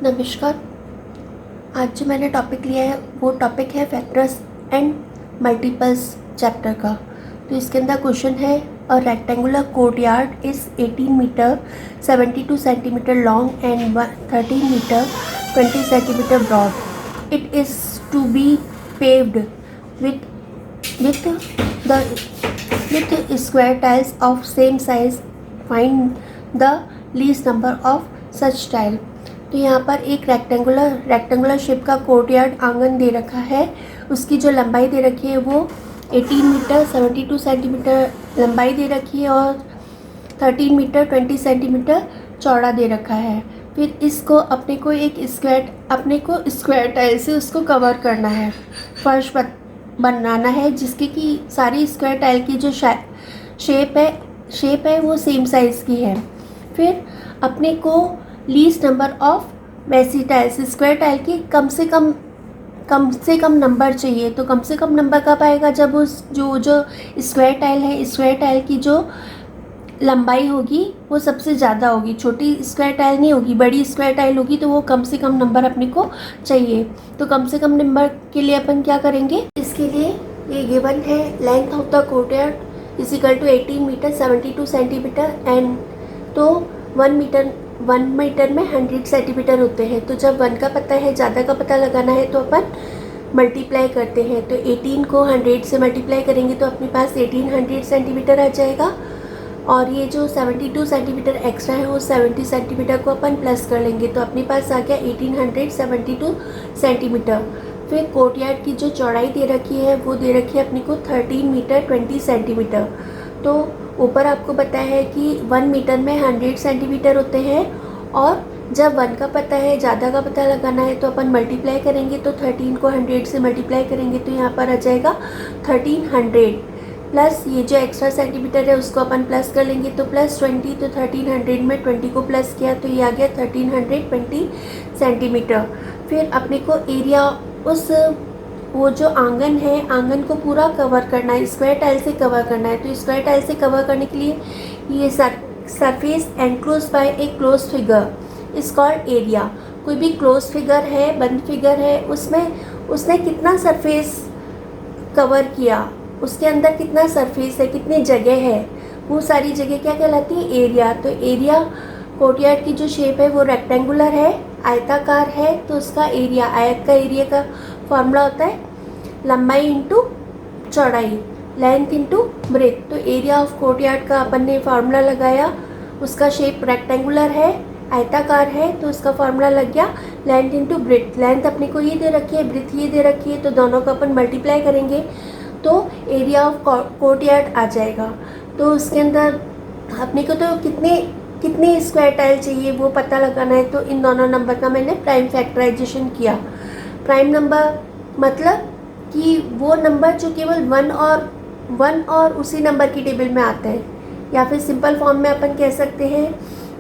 नमस्कार। आज जो मैंने टॉपिक लिया है वो टॉपिक है फैक्टर्स एंड मल्टीपल्स चैप्टर का। तो इसके अंदर क्वेश्चन है a rectangular courtyard is 18 meter 72 centimeter long and 13 meter 20 centimeter broad. It is to be paved with with square tiles of same size. Find the least number of such tile. तो यहाँ पर एक rectangular shape का courtyard आंगन दे रखा है। उसकी जो लंबाई दे रखी है वो 18 मीटर 72 सेंटीमीटर लंबाई दे रखी है और 13 मीटर 20 सेंटीमीटर चौड़ा दे रखा है। फिर इसको अपने को स्क्वायर टाइल से उसको कवर करना है, फर्श बनाना है जिसके कि सारी स्क्वायर टाइल की जो शेप है वो सेम साइज़ की है। फिर अपने को लीस्ट नंबर ऑफ वैसी टाइल्स स्क्वायर टाइल की कम से कम नंबर चाहिए। तो कम से कम नंबर कब आएगा? जब उस जो स्क्वायर टाइल है, स्क्वायर टाइल की जो लंबाई होगी वो सबसे ज़्यादा होगी। छोटी स्क्वायर टाइल नहीं होगी, बड़ी स्क्वायर टाइल होगी तो वो कम से कम नंबर अपने को चाहिए। तो कम से कम नंबर के लिए अपन क्या करेंगे? इसके लिए ये गिवन है length of the courtyard is equal to 18 meter 72 centimeter and तो 1 मीटर में 100 सेंटीमीटर होते हैं। तो जब 1 का पता है, ज़्यादा का पता लगाना है तो अपन मल्टीप्लाई करते हैं। तो 18 को 100 से मल्टीप्लाई करेंगे तो अपने पास 1800 सेंटीमीटर आ जाएगा। और ये जो 72 सेंटीमीटर एक्स्ट्रा है वो 70 सेंटीमीटर को अपन प्लस कर लेंगे तो अपने पास आ गया 1872 सेंटीमीटर। फिर कोर्टयार्ड की जो चौड़ाई दे रखी है वो दे रखी है अपने को 13 मीटर 20 सेंटीमीटर। तो ऊपर आपको पता है कि 1 मीटर में 100 सेंटीमीटर होते हैं और जब 1 का पता है, ज़्यादा का पता लगाना है तो अपन मल्टीप्लाई करेंगे। तो 13 को 100 से मल्टीप्लाई करेंगे तो यहाँ पर आ जाएगा 1300 प्लस ये जो एक्स्ट्रा सेंटीमीटर है उसको अपन प्लस कर लेंगे तो प्लस 20। तो 1300 में 20 को प्लस किया तो ये आ गया 1320 सेंटीमीटर। फिर अपने को एरिया वो जो आंगन है, आंगन को पूरा कवर करना है, स्क्वायर टाइल से कवर करना है। तो स्क्वायर टाइल से कवर करने के लिए ये surface enclose by A close figure is called area. कोई भी क्लोज फिगर है, बंद फिगर है, उसने कितना सरफेस कवर किया, उसके अंदर कितना सरफेस है, कितनी जगह है, वो सारी जगह क्या कहलाती है? एरिया। तो एरिया कोर्टयार्ड की जो शेप है वो रेक्टेंगुलर है, आयताकार है, तो उसका एरिया, आयत का एरिया का फॉर्मूला होता है लंबाई इंटू चौड़ाई, लेंथ इंटू ब्रेथ। तो एरिया ऑफ कोर्टयार्ड का अपन ने फार्मूला लगाया, उसका शेप रेक्टेंगुलर है, आयताकार है, तो उसका फार्मूला लग गया लेंथ इंटू ब्रेथ। लेंथ अपने को ये दे रखी है, ब्रेथ ये दे रखी है, तो दोनों का अपन मल्टीप्लाई करेंगे तो एरिया ऑफ कोर्टयार्ड आ जाएगा। तो उसके अंदर अपने को तो कितने स्क्वायर टाइल चाहिए वो पता लगाना है। तो इन दोनों नंबर का मैंने प्राइम फैक्टराइजेशन किया। प्राइम नंबर मतलब कि वो नंबर जो केवल वन और उसी नंबर की टेबल में आते हैं, या फिर सिंपल फॉर्म में अपन कह सकते हैं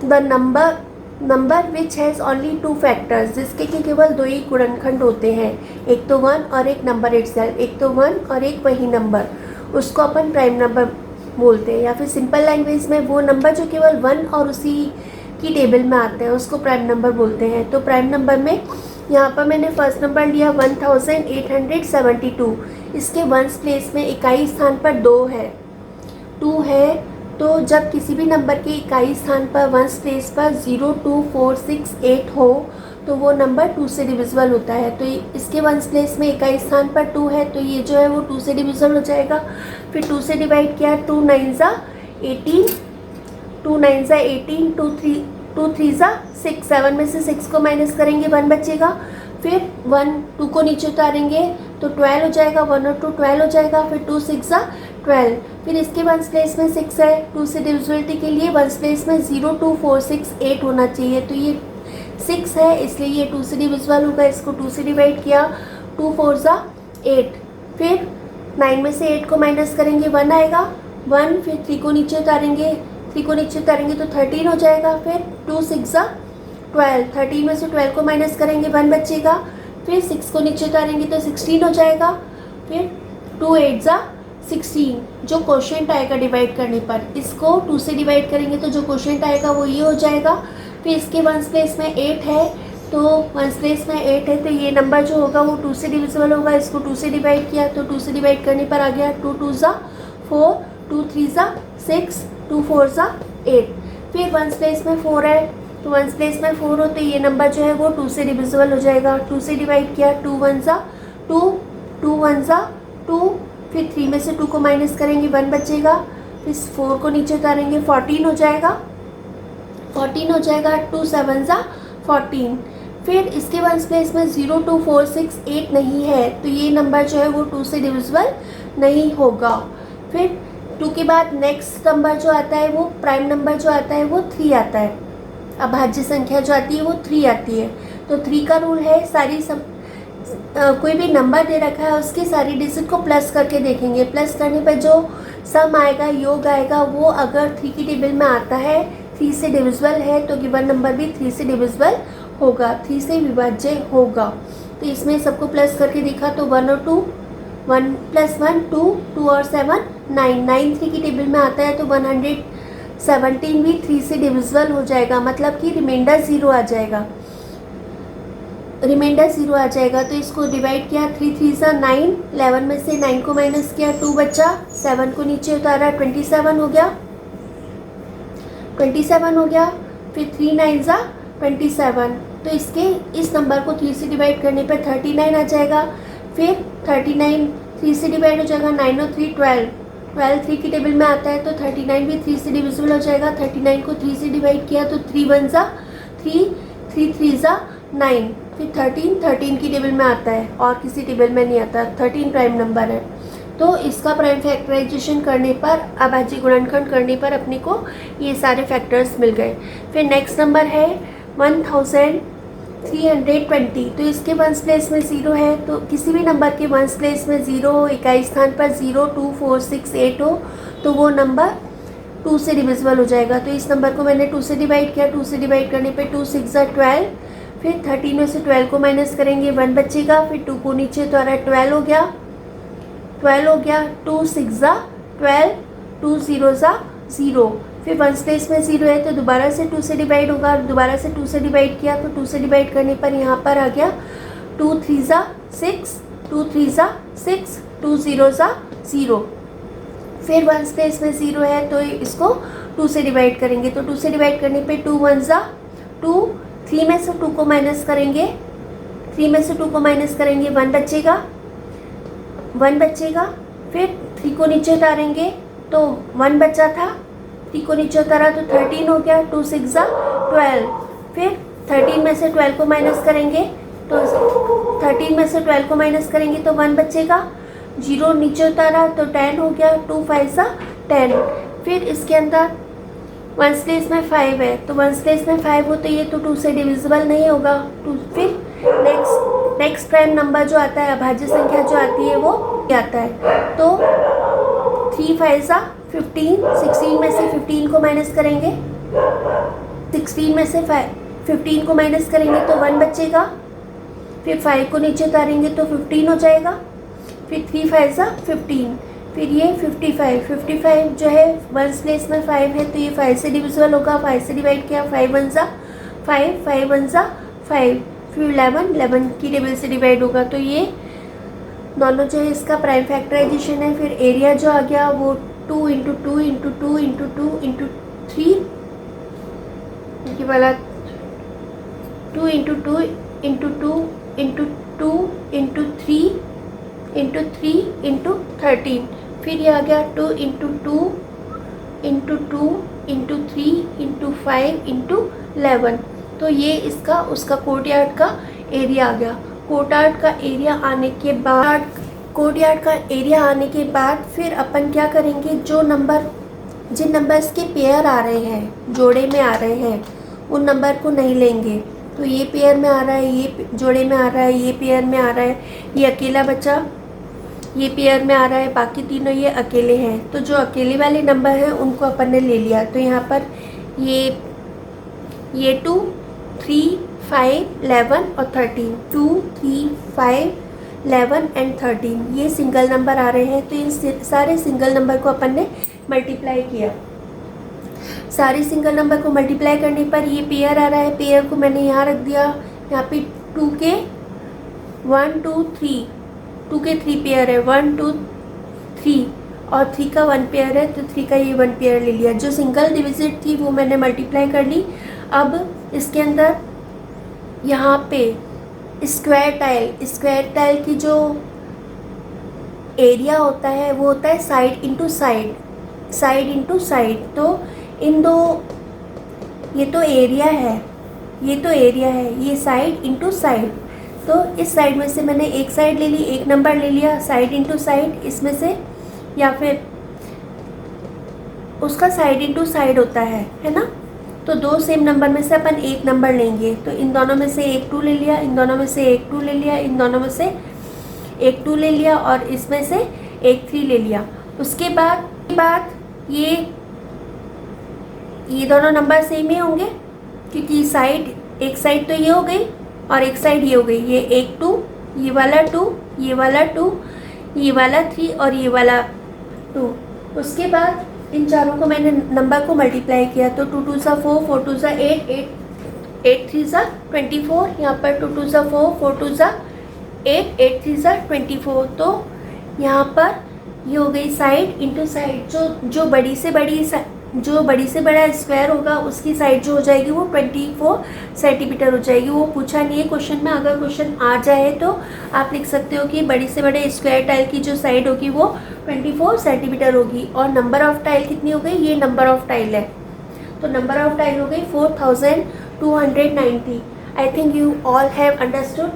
the number which has only 2 factors, जिसके कि केवल 2 ही गुणनखंड होते हैं, एक तो 1 और एक नंबर इटसेल्फ, एक तो 1 और एक वही नंबर, उसको अपन प्राइम नंबर बोलते हैं। या फिर सिंपल लैंग्वेज में वो नंबर जो केवल 1 और उसी की टेबल में आते हैं उसको प्राइम नंबर बोलते हैं। तो प्राइम नंबर में यहाँ पर मैंने फर्स्ट नंबर लिया 1872। इसके वंस प्लेस में इकाई स्थान पर 2 है। तो जब किसी भी नंबर के इकाई स्थान पर वंस प्लेस पर 0, 2, 4, 6, 8 हो तो वो नंबर 2 से डिविजिबल होता है। तो इसके वंस प्लेस में इकाई स्थान पर 2 है तो ये जो है वो 2 से डिविजिबल हो जाएगा। फिर 2 से डिवाइड किया, 2 9 ज़ा 18, 2 9 ज़ा 18, 2 3 ज़ा 6, 7 में से 6 को माइनस करेंगे 1 बचेगा। फिर 2 को नीचे उतारेंगे तो 12 हो जाएगा, 1 और 2 12 हो जाएगा। फिर 2 6 ज़ा 12। फिर इसके वंस प्लेस में 6 है, 2 से डिविजिबिलिटी के लिए वंस प्लेस में 0, 2, 4, 6, 8 होना चाहिए। तो ये 6 है इसलिए ये 2 से डिविजिबल होगा। इसको 2 से डिवाइड किया, 2 4 ज़ा 8। फिर 9 में से 8 को माइनस करेंगे 1 आएगा, 1। फिर 3 को नीचे उतारेंगे तो 13 हो जाएगा। फिर 2 6 ज़ा 12, 13 में से 12 को माइनस करेंगे 1 बचेगा। फिर 6 को नीचे उतारेंगे तो 16 हो जाएगा। फिर 2 8 ज़ा 16 जो क्वोशिएंट आएगा डिवाइड करने पर, इसको 2 से डिवाइड करेंगे तो जो क्वोशिएंट आएगा वो ये हो जाएगा। फिर इसके वंस प्लेस में 8 है तो वंस प्लेस में 8 है, तो ये नंबर जो होगा वो 2 से डिविजिबल होगा। इसको 2 से डिवाइड किया तो 2 से डिवाइड करने पर आ गया 2 2 ज़ा 4, 2 3 ज़ा 6, 2 4 ज़ा 8। फिर वंस प्लेस में 4 है, तो वंस प्लेस में 4 हो तो ये नंबर जो है वो 2 से डिविजिबल हो जाएगा। 2 से डिवाइड किया 2 1 ज़ा 2, 2 1 ज़ा 2, फिर 3 में से 2 को माइनस करेंगे 1 बचेगा, फिर 4 को नीचे उतारेंगे 14 हो जाएगा, 14 हो जाएगा। 2 7 ज़ा 14। फिर इसके वंस प्लेस में 0 2 4 6 8 नहीं है, तो ये नंबर जो है वो 2 से डिविजिबल नहीं होगा। फिर 2 के बाद नेक्स्ट नंबर जो आता है वो प्राइम नंबर जो आता है वो 3 आता है। अभाज्य संख्या जो आती है वो 3 आती है। तो 3 का रूल है कोई भी नंबर दे रखा है उसकी सारी डिजिट को प्लस करके देखेंगे। प्लस करने पर जो सम आएगा, योग आएगा, वो अगर 3 की टेबल में आता है, 3 से डिविजिबल है, तो गिवन नंबर भी 3 से डिविजिबल होगा, 3 से विभाज्य होगा। तो इसमें सबको प्लस करके देखा तो 1 और 2, 1 + 1 2, 2 और 7 9, 9 3 की टेबल में आता है, तो 117 भी 3 से डिविजिबल हो जाएगा, मतलब कि रिमाइंडर 0 आ जाएगा, रिमाइंडर 0 आ जाएगा। तो इसको डिवाइड किया 3 3 ज़ा 9, 11 में से 9 को माइनस किया 2 बचा, 7 को नीचे उतारा 27 हो गया, 27 हो गया। फिर 3 9 ज़ा 27, तो इस नंबर को 3 से डिवाइड करने पर 39 आ जाएगा। फिर 39 3 से डिवाइड हो जाएगा, 9 और 3 12, 12 3 की टेबल में आता है, तो 39 भी 3 से डिविजिबल हो जाएगा। 39 को 3 से डिवाइड किया तो 3 1 ज़ा 3, 3 3 ज़ा 9। फिर 13 की टेबल में आता है और किसी टेबल में नहीं आता, 13 प्राइम नंबर है। तो इसका प्राइम फैक्टराइजेशन करने पर, अभाज्य गुणनखंड करने पर अपने को ये सारे फैक्टर्स मिल गए। फिर नेक्स्ट नंबर है 1320, तो इसके वंस प्लेस में 0 है, तो किसी भी नंबर के वंस प्लेस में 0 हो, इकाई स्थान पर 0 2 4 6 8 हो, तो वो नंबर 2 से डिविजिबल हो जाएगा। तो इस नंबर को मैंने 2 से डिवाइड किया, 2 से डिवाइड करने पे 2 6 ज़ा 12, फिर 13 में से 12 को माइनस करेंगे 1 बचेगा, फिर 2 को नीचे तो आ रहा है 12 हो गया, 12 हो गया। 2 6 ज़ा 12, 2 0 ज़ा 0। फिर वंस प्लेस में 0 है तो दोबारा से 2 से डिवाइड होगा, दोबारा से 2 से डिवाइड किया तो 2 से डिवाइड करने पर यहाँ पर आ गया 2 3 ज़ा 6, 2 3 ज़ा 6, 2 0 ज़ा 0। फिर वंस प्लेस में 0 है तो इसको 2 से डिवाइड करेंगे, तो 2 से डिवाइड करने पे 2 1 ज़ा 2, 3 में से 2 को माइनस करेंगे, 3 में से 2 को माइनस करेंगे 1 बचेगा, 1 बचेगा। फिर 3 को नीचे उतारेंगे तो 1 बचा था, 3 को नीचे उतारा तो 13 हो गया, 2 6 ज़ा 12। फिर 13 में से 12 को माइनस करेंगे तो 13 में से 12 को माइनस करेंगे तो 1 बचेगा, 0 नीचे उतारा तो 10 हो गया, 2 5 ज़ा 10। फिर इसके अंदर वंस प्लेस में 5 है, तो वंस प्लेस में 5 हो तो ये तो 2 से डिविजिबल नहीं होगा। फिर नेक्स्ट प्राइम नंबर जो आता है, अभाज्य संख्या जो आती है वो आता है, तो 3 5 ज़ा 15, 16 में से 15 को माइनस करेंगे, 16 में से 15 को माइनस करेंगे तो 1 बचेगा, फिर 5 को नीचे उतारेंगे तो 15 हो जाएगा, फिर 3 5 ज़ा 15, फिर ये 55 जो है वंस प्लेस में 5 है तो ये 5 से डिविजिबल होगा, 5 से डिवाइड किया 5 1 ज़ा 5, 5 1 ज़ा 5, फिर 11 की टेबल से डिवाइड होगा, तो ये दोनों जो है इसका प्राइम फैक्टराइजेशन है। फिर एरिया जो आ गया वो 2 × 2 × 2 × 2 × 3 के वाला 2 × 2 × 2 × 2 × 3 × 3 × 13, फिर ये आ गया 2 × 2 × 2 × 3 × 5 × 11, तो ये इसका उसका कोर्टयार्ड का एरिया आ गया। कोर्टयार्ड का एरिया आने के बाद फिर अपन क्या करेंगे, जिन नंबर्स के पेयर आ रहे हैं, जोड़े में आ रहे हैं, उन नंबर को नहीं लेंगे। तो ये पेयर में आ रहा है, ये जोड़े में आ रहा है, ये पेयर में आ रहा है, ये अकेला बचा, ये पेयर में आ रहा है, बाकी तीनों ये अकेले हैं। तो जो अकेले वाले नंबर हैं उनको अपन ने ले लिया। तो यहाँ पर ये 2 3 5 11 और 13, 2 3 5 11 एंड 13 ये सिंगल नंबर आ रहे हैं। तो इन सारे सिंगल नंबर को अपन ने मल्टीप्लाई किया। सारे सिंगल नंबर को मल्टीप्लाई करने पर ये पेयर आ रहा है, पेयर को मैंने यहाँ रख दिया, यहाँ पे 2 के 1 2 3, 2 के 3 पेयर है, 1 2 3, और 3 का 1 पेयर है तो 3 का ये 1 पेयर ले लिया। जो सिंगल डिविजिट थी वो मैंने मल्टीप्लाई कर ली। अब इसके अंदर यहाँ पे स्क्वायर टाइल की जो एरिया होता है वो होता है साइड इंटू साइड। तो इन दो, ये तो एरिया है, ये साइड इंटू साइड। तो इस साइड में से मैंने एक साइड ले ली, एक नंबर ले लिया, साइड इंटू साइड इसमें से, या फिर उसका साइड इंटू साइड होता है ना। तो दो सेम नंबर में से अपन एक नंबर लेंगे, तो इन दोनों में से एक 2 ले लिया, इन दोनों में से एक 2 ले लिया, इन दोनों में से एक 2 ले लिया, और इसमें से एक 3 ले लिया। उसके बाद ये दोनों नंबर सेम ही होंगे, क्योंकि एक साइड तो ये हो गई और एक साइड ये हो गई। ये एक 2, ये वाला 2, ये वाला 2, ये वाला 3 और ये वाला 2। उसके बाद इन चारों को मैंने नंबर को मल्टीप्लाई किया, तो 2 2 सा 4, 4 2 सा 8, 8 3 सा 24। यहाँ पर 2 2 सा 4, 4 2 सा 8, 8 3 सा 24। तो यहाँ पर ये हो गई साइड इंटू साइड। जो बड़ी से बड़ा स्क्वायर होगा उसकी साइड जो हो जाएगी वो 24 सेंटीमीटर हो जाएगी। वो पूछा नहीं है क्वेश्चन में, अगर क्वेश्चन आ जाए तो आप लिख सकते हो कि बड़ी से बड़े स्क्वायर टाइल की जो साइड होगी वो 24 सेंटीमीटर होगी। और नंबर ऑफ टाइल कितनी हो गई, ये नंबर ऑफ टाइल है, तो नंबर ऑफ टाइल हो गई 4290। I think you all have understood.